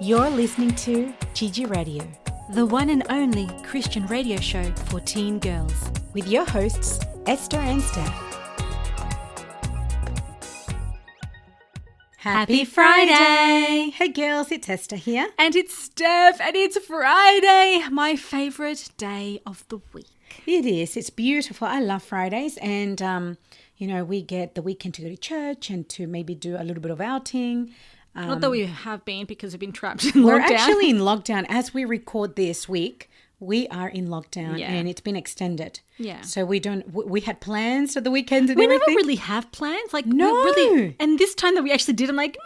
You're listening to Gigi Radio, the one and only Christian radio show for teen girls. with your hosts, Esther and Steph. Happy Friday! Hey girls, it's Esther here. And it's Steph, and it's Friday, my favourite day of the week. It is. It's beautiful. I love Fridays, and we get the weekend to go to church and to maybe do a little bit of outing. Not that we have been, because we've been trapped in We're lockdown. actually in lockdown as we record this week. We are in lockdown, Yeah. and it's been extended. Yeah. So we had plans for the weekend and We everything. never really have plans. Like, No. Really, and this time that we actually did, I'm like,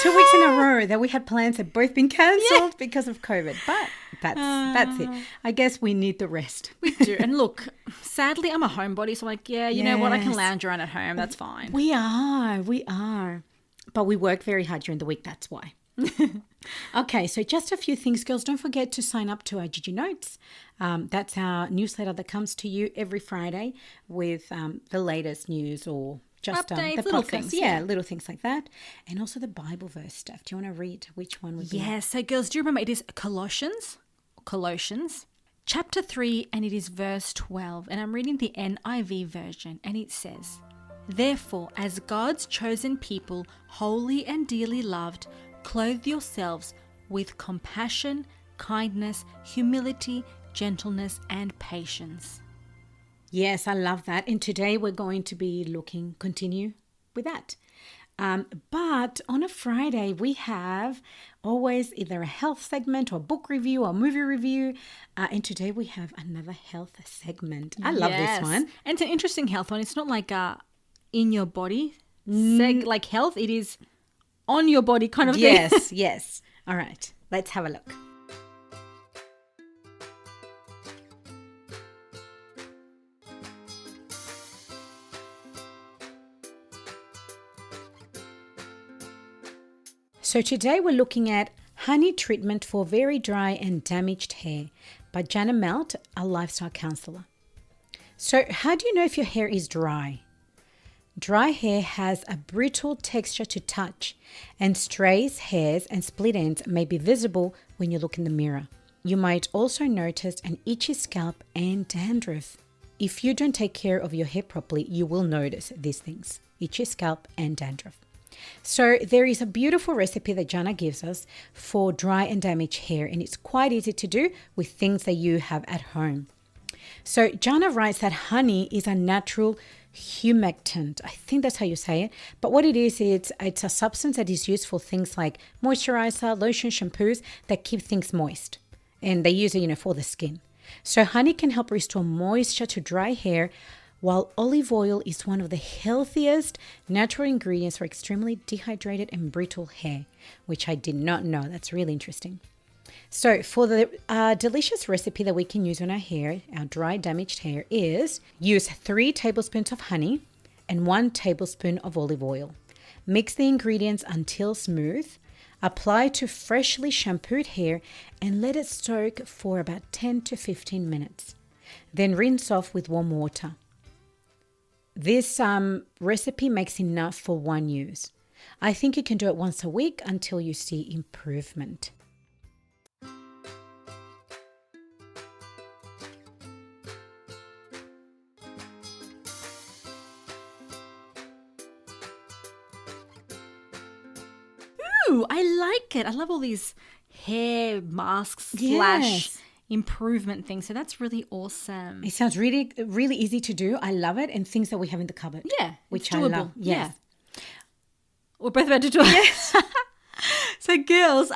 2 weeks in a row that we had plans have both been cancelled because of COVID. But that's it. I guess we need the rest. we do. And look, sadly, I'm a homebody, so I'm like, yeah, you know what? I can Yes. lounge around at home. That's fine. We are. But we work very hard during the week, that's why. Okay, so just a few things, girls. Don't forget to sign up to our Gigi Notes. That's our newsletter that comes to you every Friday with the latest news or just Updates, the little podcast. things, Yeah, yeah. little things like that. And also the Bible verse stuff. Do you want to read which one would be? Yeah, so girls, do you remember it is Colossians, chapter 3, and it is verse 12. And I'm reading the NIV version, and it says, "Therefore, as God's chosen people, holy and dearly loved, clothe yourselves with compassion, kindness, humility, gentleness, and patience." Yes, I love that. And today we're going to be continue with that. But on a Friday, we have always either a health segment or a book review or movie review. And today we have another health segment. I love Yes. this one. And it's an interesting health one. It's not like in your body, like health. It is on your body kind of thing. Yes, yes. All right, let's have a look. So today we're looking at honey treatment for very dry and damaged hair by Jana Melt, a lifestyle counselor. So how do you know if your hair is dry? Dry hair has a brittle texture to touch, and strays, hairs, and split ends may be visible when you look in the mirror. You might also notice an itchy scalp and dandruff. If you don't take care of your hair properly, you will notice these things: itchy scalp and dandruff. So there is a beautiful recipe that Jana gives us for dry and damaged hair, and it's quite easy to do with things that you have at home. So Jana writes that honey is a natural humectant. I think that's how you say it. But what it is, it's a substance that is used for things like moisturizer, lotion, shampoos that keep things moist. And they use it, for the skin. So honey can help restore moisture to dry hair, while olive oil is one of the healthiest natural ingredients for extremely dehydrated and brittle hair, which I did not know. That's really interesting. So for the delicious recipe that we can use on our hair, our dry, damaged hair, is use 3 tablespoons of honey and 1 tablespoon of olive oil. Mix the ingredients until smooth. Apply to freshly shampooed hair and let it soak for about 10 to 15 minutes. Then rinse off with warm water. This recipe makes enough for 1 use. I think you can do it once a week until you see improvement. Ooh, I like it. I love all these hair masks / Yes. improvement things. So that's really awesome. It sounds really, really easy to do. I love it. And things that we have in the cupboard. Yeah, Which it's I doable. love. Yes. Yeah. We're both about to do it. Yes. So girls,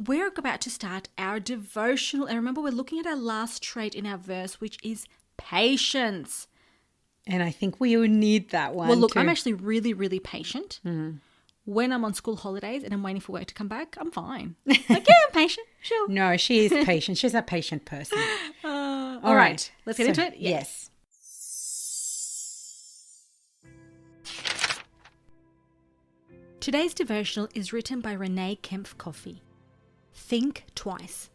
we're about to start our devotional. And remember, we're looking at our last trait in our verse, which is patience. And I think we will need that one. Well, look, too. I'm actually really, really patient. When I'm on school holidays and I'm waiting for work to come back, I'm fine. Like, yeah, I'm patient. Sure. No, she is patient. She's a patient person. All right. Let's get into it. Yes. Today's devotional is written by Renee Kempf Coffey. Think twice.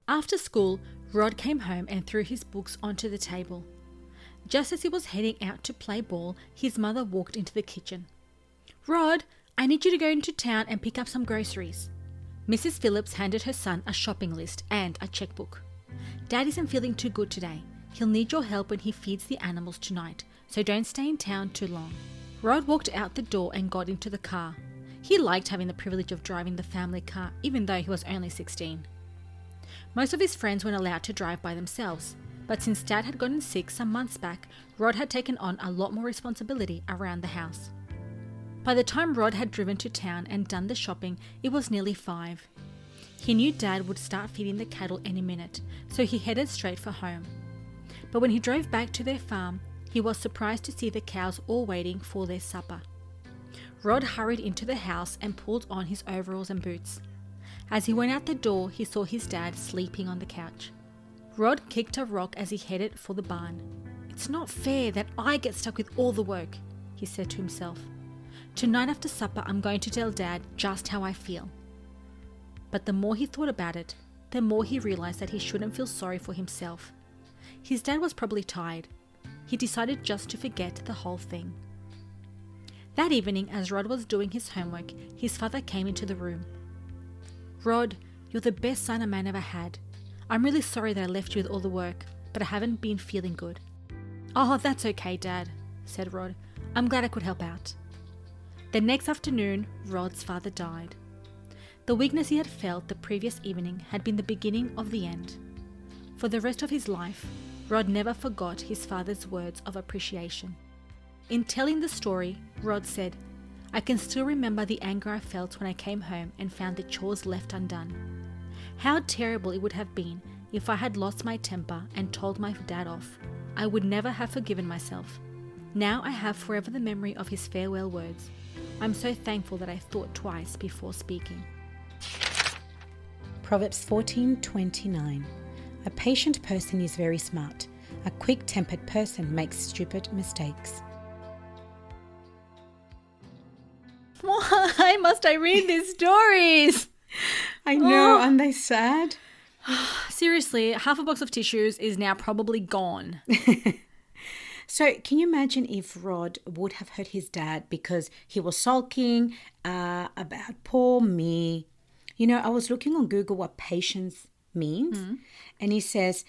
After school, Rod came home and threw his books onto the table. Just as he was heading out to play ball, his mother walked into the kitchen. "Rod, I need you to go into town and pick up some groceries. Mrs. Phillips handed her son a shopping list and a checkbook. Dad isn't feeling too good today. He'll need your help when he feeds the animals tonight, so don't stay in town too long. Rod walked out the door and got into the car. He liked having the privilege of driving the family car, even though he was only 16. Most of his friends weren't allowed to drive by themselves, but since Dad had gotten sick some months back, Rod had taken on a lot more responsibility around the house. By the time Rod had driven to town and done the shopping, it was nearly 5. He knew Dad would start feeding the cattle any minute, so he headed straight for home. But when he drove back to their farm, he was surprised to see the cows all waiting for their supper. Rod hurried into the house and pulled on his overalls and boots. As he went out the door, he saw his dad sleeping on the couch. Rod kicked a rock as he headed for the barn. "It's not fair that I get stuck with all the work," he said to himself. "Tonight after supper, I'm going to tell Dad just how I feel." But the more he thought about it, the more he realized that he shouldn't feel sorry for himself. His dad was probably tired. He decided just to forget the whole thing. That evening, as Rod was doing his homework, his father came into the room. "Rod, you're the best son a man ever had. I'm really sorry that I left you with all the work, but I haven't been feeling good." "Oh, that's okay, Dad," said Rod. "I'm glad I could help out." The next afternoon, Rod's father died. The weakness he had felt the previous evening had been the beginning of the end. For the rest of his life, Rod never forgot his father's words of appreciation. In telling the story, Rod said, "I can still remember the anger I felt when I came home and found the chores left undone. How terrible it would have been if I had lost my temper and told my dad off. I would never have forgiven myself. Now I have forever the memory of his farewell words. I'm so thankful that I thought twice before speaking." Proverbs 14:29. A patient person is very smart. A quick-tempered person makes stupid mistakes. Why must I read these stories? I know, aren't they sad? Seriously, half a box of tissues is now probably gone. So can you imagine if Rod would have hurt his dad because he was sulking about poor me? You know, I was looking on Google what patience means, and it says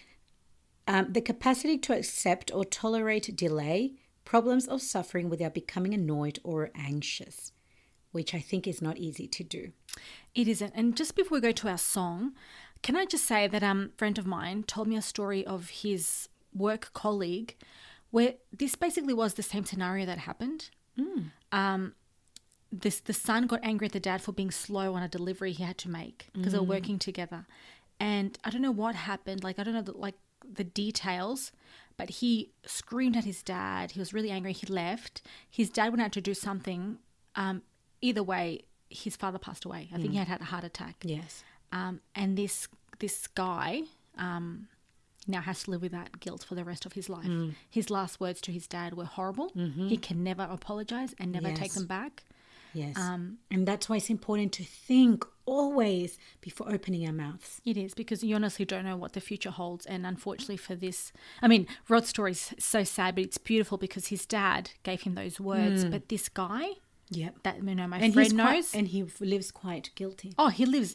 the capacity to accept or tolerate delay, problems or suffering without becoming annoyed or anxious, which I think is not easy to do. It isn't. And just before we go to our song, can I just say that a friend of mine told me a story of his work colleague where this basically was the same scenario that happened. The son got angry at the dad for being slow on a delivery he had to make because they were working together. And I don't know what happened. I don't know the details, but he screamed at his dad. He was really angry. He left. His dad went out to do something. Either way, his father passed away. I think he had a heart attack. Yes. And this guy now has to live with that guilt for the rest of his life. His last words to his dad were horrible. He can never apologize and never take them back. Yes. And that's why it's important to think always before opening our mouths. It is, because you honestly don't know what the future holds. And unfortunately for this, Rod's story is so sad, but it's beautiful because his dad gave him those words. But this guy, that my friend knows. And he lives quite guilty. Oh, he lives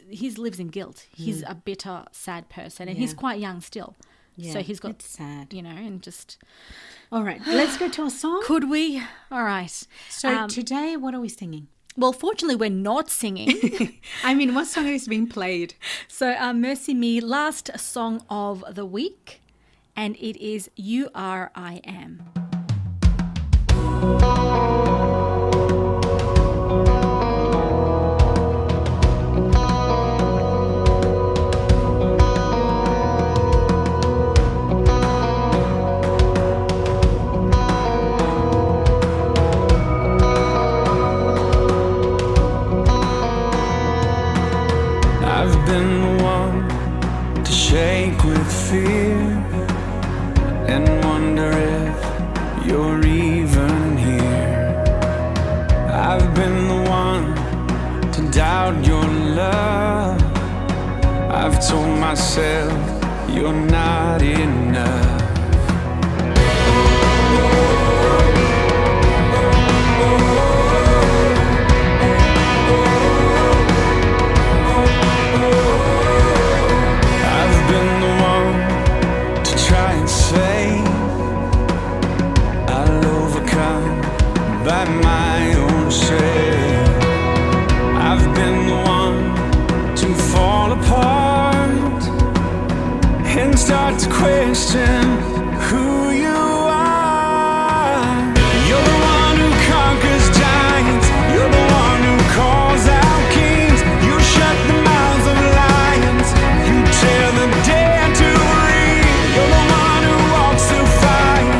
in guilt. He's a bitter, sad person, and he's quite young still. Yeah, so he's got, it's sad. And just... All right, let's go to our song. Could we? All right. So today, what are we singing? Well, fortunately, we're not singing. What song is being played? So Mercy Me, last song of the week, and it is You Are, I Am. I've been the one to shake with fear and wonder if you're even here. I've been the one to doubt your love. I've told myself you're not enough. by my own strength. I've been the one to fall apart and start to question who you are. You're the one who conquers giants. You're the one who calls out kings. You shut the mouths of lions. You tear the dead to breathe. You're the one who walks through fire.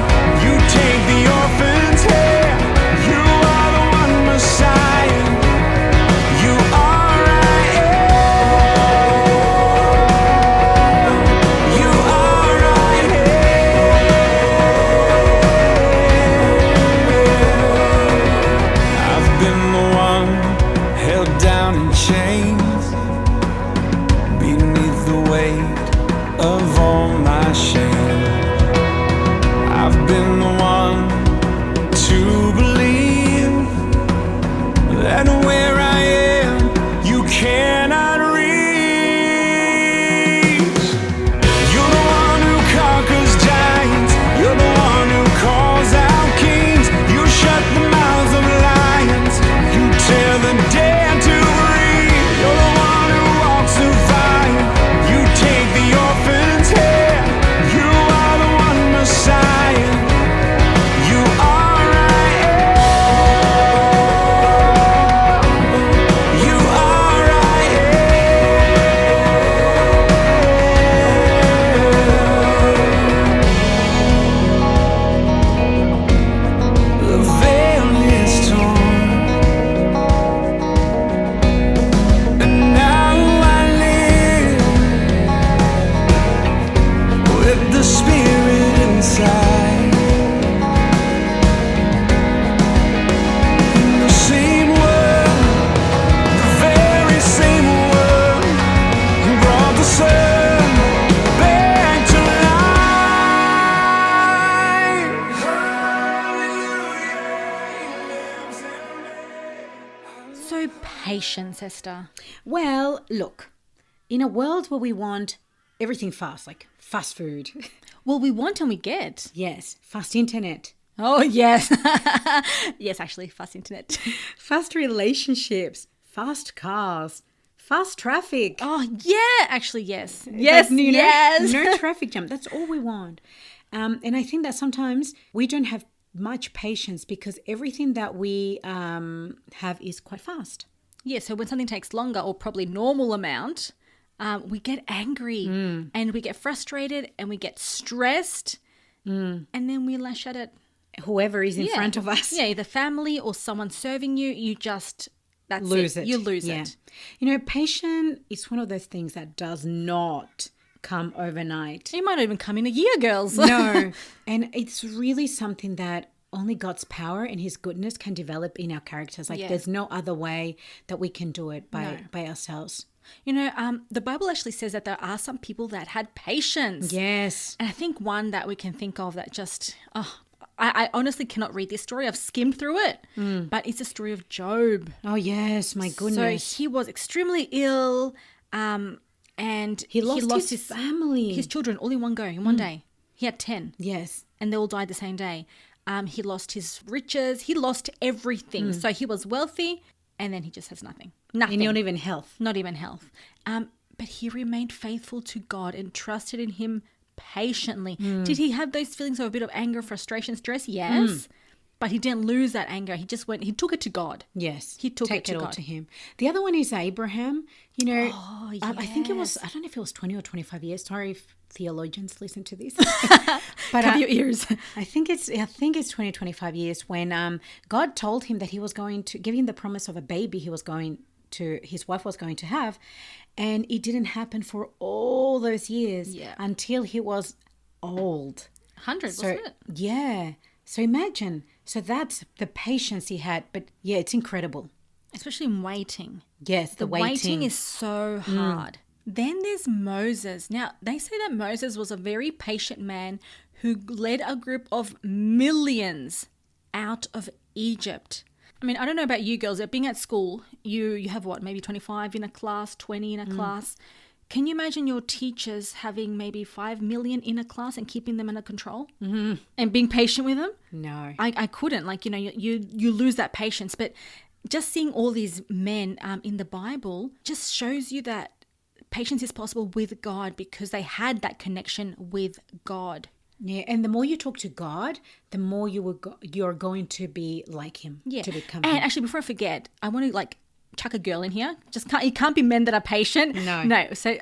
You take the orphan's hair. You are the one Messiah. You are I am. You are I am. I've been the one held down in chains beneath the weight of all my shame. I've been the one to believe that where I am, you cannot reach. You're the one who conquers giants. You're the one who calls out kings. You shut the mouths of lions. You tear the dead to breathe. You're the one who walks through fire. You take the orphan's hair. You are the one Messiah. You are I am. You are I am. The veil is torn, and now I live with the Spirit inside. In the same world, the very same world who brought the sun back to life. So patience, Esther. Well, look, in a world where we want everything fast, like fast food, Well, we want and we get. yes, fast internet, Oh, yes. Yes, actually, fast internet. fast relationships, fast cars, fast traffic. Oh, yeah, actually, yes. Yes, Like, yes. no traffic jam. That's all we want. And I think that sometimes we don't have much patience because everything that we have is quite fast. Yeah, so when something takes longer or probably normal amount, we get angry and we get frustrated and we get stressed and then we lash at it. Whoever is in front of us. Yeah, either family or someone serving you, you just, that's Lose it. it. You lose Yeah. it. You know, patience is one of those things that does not come overnight. You might not even come in a year, girls. No. And it's really something that only God's power and his goodness can develop in our characters. Like Yeah. there's no other way that we can do it by ourselves. You know, the Bible actually says that there are some people that had patience. Yes. And I think one that we can think of that just, I honestly cannot read this story. I've skimmed through it, but it's the story of Job. Oh, yes. My goodness. So he was extremely ill, and he lost his family. his children all in one go, in one day. He had 10, Yes. and they all died the same day. He lost his riches. He lost everything. So he was wealthy, and then he just has nothing. Nothing. And not even health. Not even health. But he remained faithful to God and trusted in him patiently. Did he have those feelings of a bit of anger, frustration, stress? Yes. But he didn't lose that anger. He just he took it to God. Yes. He took Take it to all God. to him. The other one is Abraham. You know, Oh, I think it was, yes. I don't know if it was 20 or 25 years. Sorry if theologians listen to this. But Cover your ears. I think it's 20, 25 years when God told him that he was going to give him the promise of a baby his wife was going to have. And it didn't happen for all those years until he was old. 100, So, wasn't it? yeah. So imagine. So that's the patience he had. But yeah, it's incredible. Especially in waiting. Yes, the Waiting is so hard. Then there's Moses. Now, they say that Moses was a very patient man who led a group of millions out of Egypt. I mean, I don't know about you girls, but being at school, you have what, maybe 25 in a class, 20 in a class. Can you imagine your teachers having maybe 5 million in a class and keeping them under control and being patient with them? No. I couldn't. Like, you lose that patience. But just seeing all these men in the Bible just shows you that patience is possible with God because they had that connection with God. Yeah, and the more you talk to God, the more you're going to be like him, Yeah. to become And him. actually, before I forget, I want to chuck a girl in here. It can't be men that are patient. No. So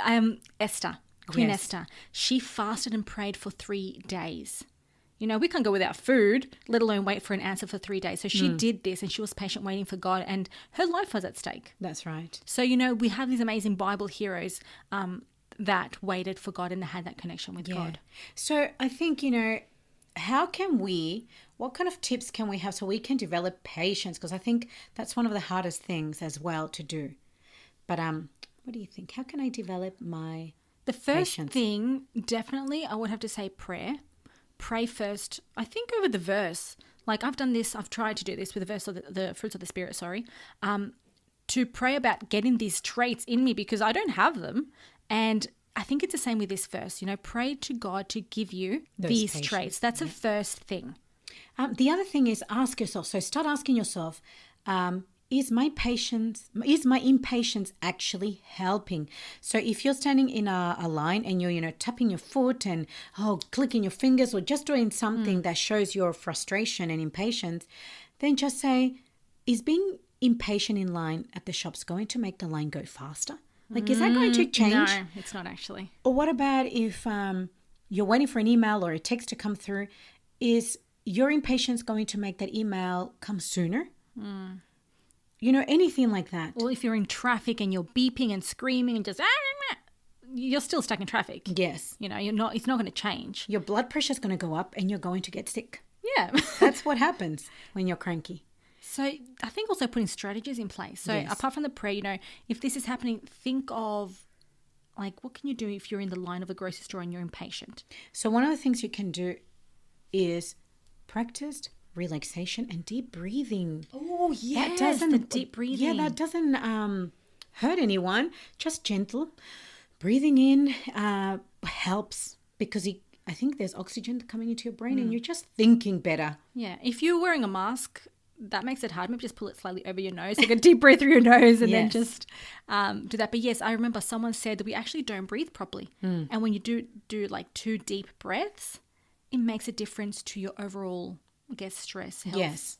Esther, Queen Yes. Esther, she fasted and prayed for 3 days. We can't go without food, let alone wait for an answer for 3 days. So she did this, and she was patient waiting for God, and her life was at stake. That's right. So, we have these amazing Bible heroes that waited for God and had that connection with God. So I think, what kind of tips can we have so we can develop patience? Because I think that's one of the hardest things as well to do. But what do you think? How can I develop my The first patience? thing, definitely, I would have to say prayer. Pray first, I think, over the verse. Like, I've tried to do this with the verse of the fruits of the Spirit, to pray about getting these traits in me because I don't have them. And I think it's the same with this verse. Pray to God to give you these patience. traits. That's a first thing. The other thing is ask yourself. So start asking yourself, is my impatience actually helping? So if you're standing in a line and you're, tapping your foot and clicking your fingers or just doing something that shows your frustration and impatience, then just say, is being impatient in line at the shops going to make the line go faster? Like, is that going to change? No, it's not actually. Or what about if you're waiting for an email or a text to come through? Is your impatience going to make that email come sooner? Anything like that. Well, if you're in traffic and you're beeping and screaming and just, you're still stuck in traffic. Yes. It's not going to change. Your blood pressure is going to go up and you're going to get sick. Yeah. That's what happens when you're cranky. So I think also putting strategies in place. So Yes. apart from the prayer, if this is happening, think of what can you do if you're in the line of a grocery store and you're impatient? So one of the things you can do is practice relaxation and deep breathing. Oh, yes, That the deep breathing. Yeah, that doesn't hurt anyone. Just gentle. Breathing in helps because I think there's oxygen coming into your brain and you're just thinking better. Yeah. If you're wearing a mask, that makes it hard. Maybe just pull it slightly over your nose. Take a deep breath through your nose and then Yes. just do that. But yes, I remember someone said that we actually don't breathe properly. And when you do 2 deep breaths, it makes a difference to your overall, I guess, stress, health. Yes.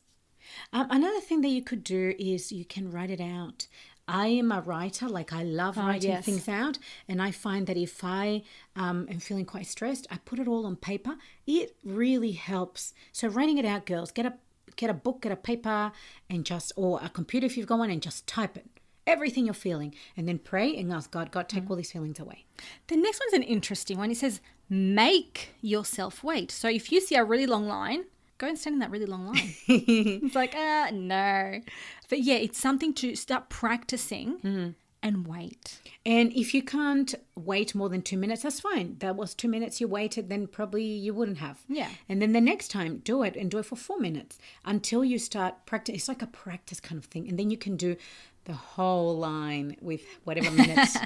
Another thing that you could do is you can write it out. I am a writer, I love writing yes. things out. And I find that if I am feeling quite stressed, I put it all on paper. It really helps. So writing it out, girls, get a book, get a paper, and or a computer if you've got one, and just type it. Everything you're feeling. And then pray and ask God, take all these feelings away. The next one's an interesting one. It says, make yourself wait. So if you see a really long line, go and stand in that really long line. It's no. But yeah, it's something to start practicing and wait. And if you can't wait more than 2 minutes, that's fine. That was 2 minutes you waited, then probably you wouldn't have. Yeah. And then the next time, do it for 4 minutes until you start practice. It's like a practice kind of thing. And then you can do the whole line with whatever minutes.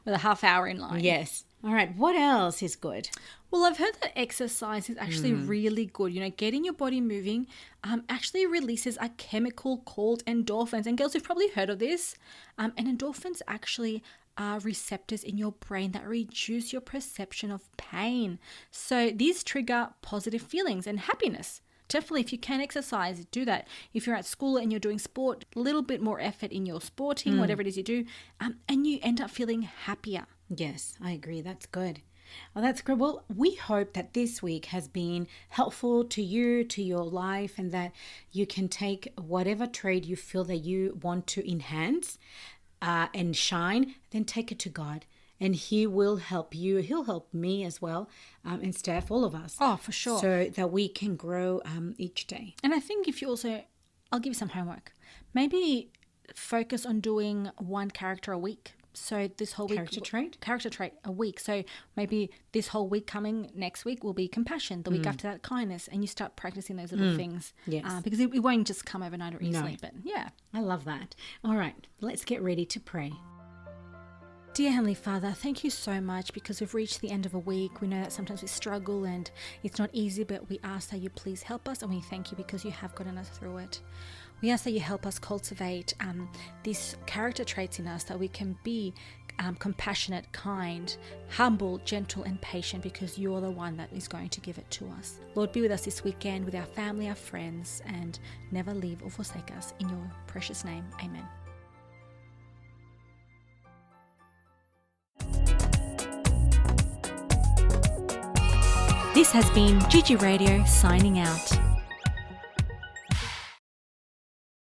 With a half hour in line. Yes. All right. What else is good? Well, I've heard that exercise is actually really good. Getting your body moving actually releases a chemical called endorphins. And girls, you've probably heard of this. And endorphins actually are receptors in your brain that reduce your perception of pain. So these trigger positive feelings and happiness. Definitely, if you can exercise, do that. If you're at school and you're doing sport, a little bit more effort in your sporting, whatever it is you do, and you end up feeling happier. Yes, I agree. That's good. Well, that's good. Well, we hope that this week has been helpful to you, to your life, and that you can take whatever trait you feel that you want to enhance and shine, then take it to God. And He will help you. He'll help me as well, and Steph, all of us. Oh, for sure. So that we can grow each day. And I think if you also, I'll give you some homework. Maybe focus on doing one character a week. So this whole week. Character trait a week. So maybe this whole week coming next week will be compassion. The week after that, kindness. And you start practicing those little things. Yes. Because it won't just come overnight or easily. No. But yeah. I love that. All right, let's get ready to pray. Dear Heavenly Father, thank you so much because we've reached the end of a week. We know that sometimes we struggle and it's not easy, but we ask that you please help us, and we thank you because you have gotten us through it. We ask that you help us cultivate these character traits in us, that we can be compassionate, kind, humble, gentle, and patient, because you're the one that is going to give it to us. Lord, be with us this weekend, with our family, our friends, and never leave or forsake us. In your precious name, amen. This has been Gigi Radio signing out.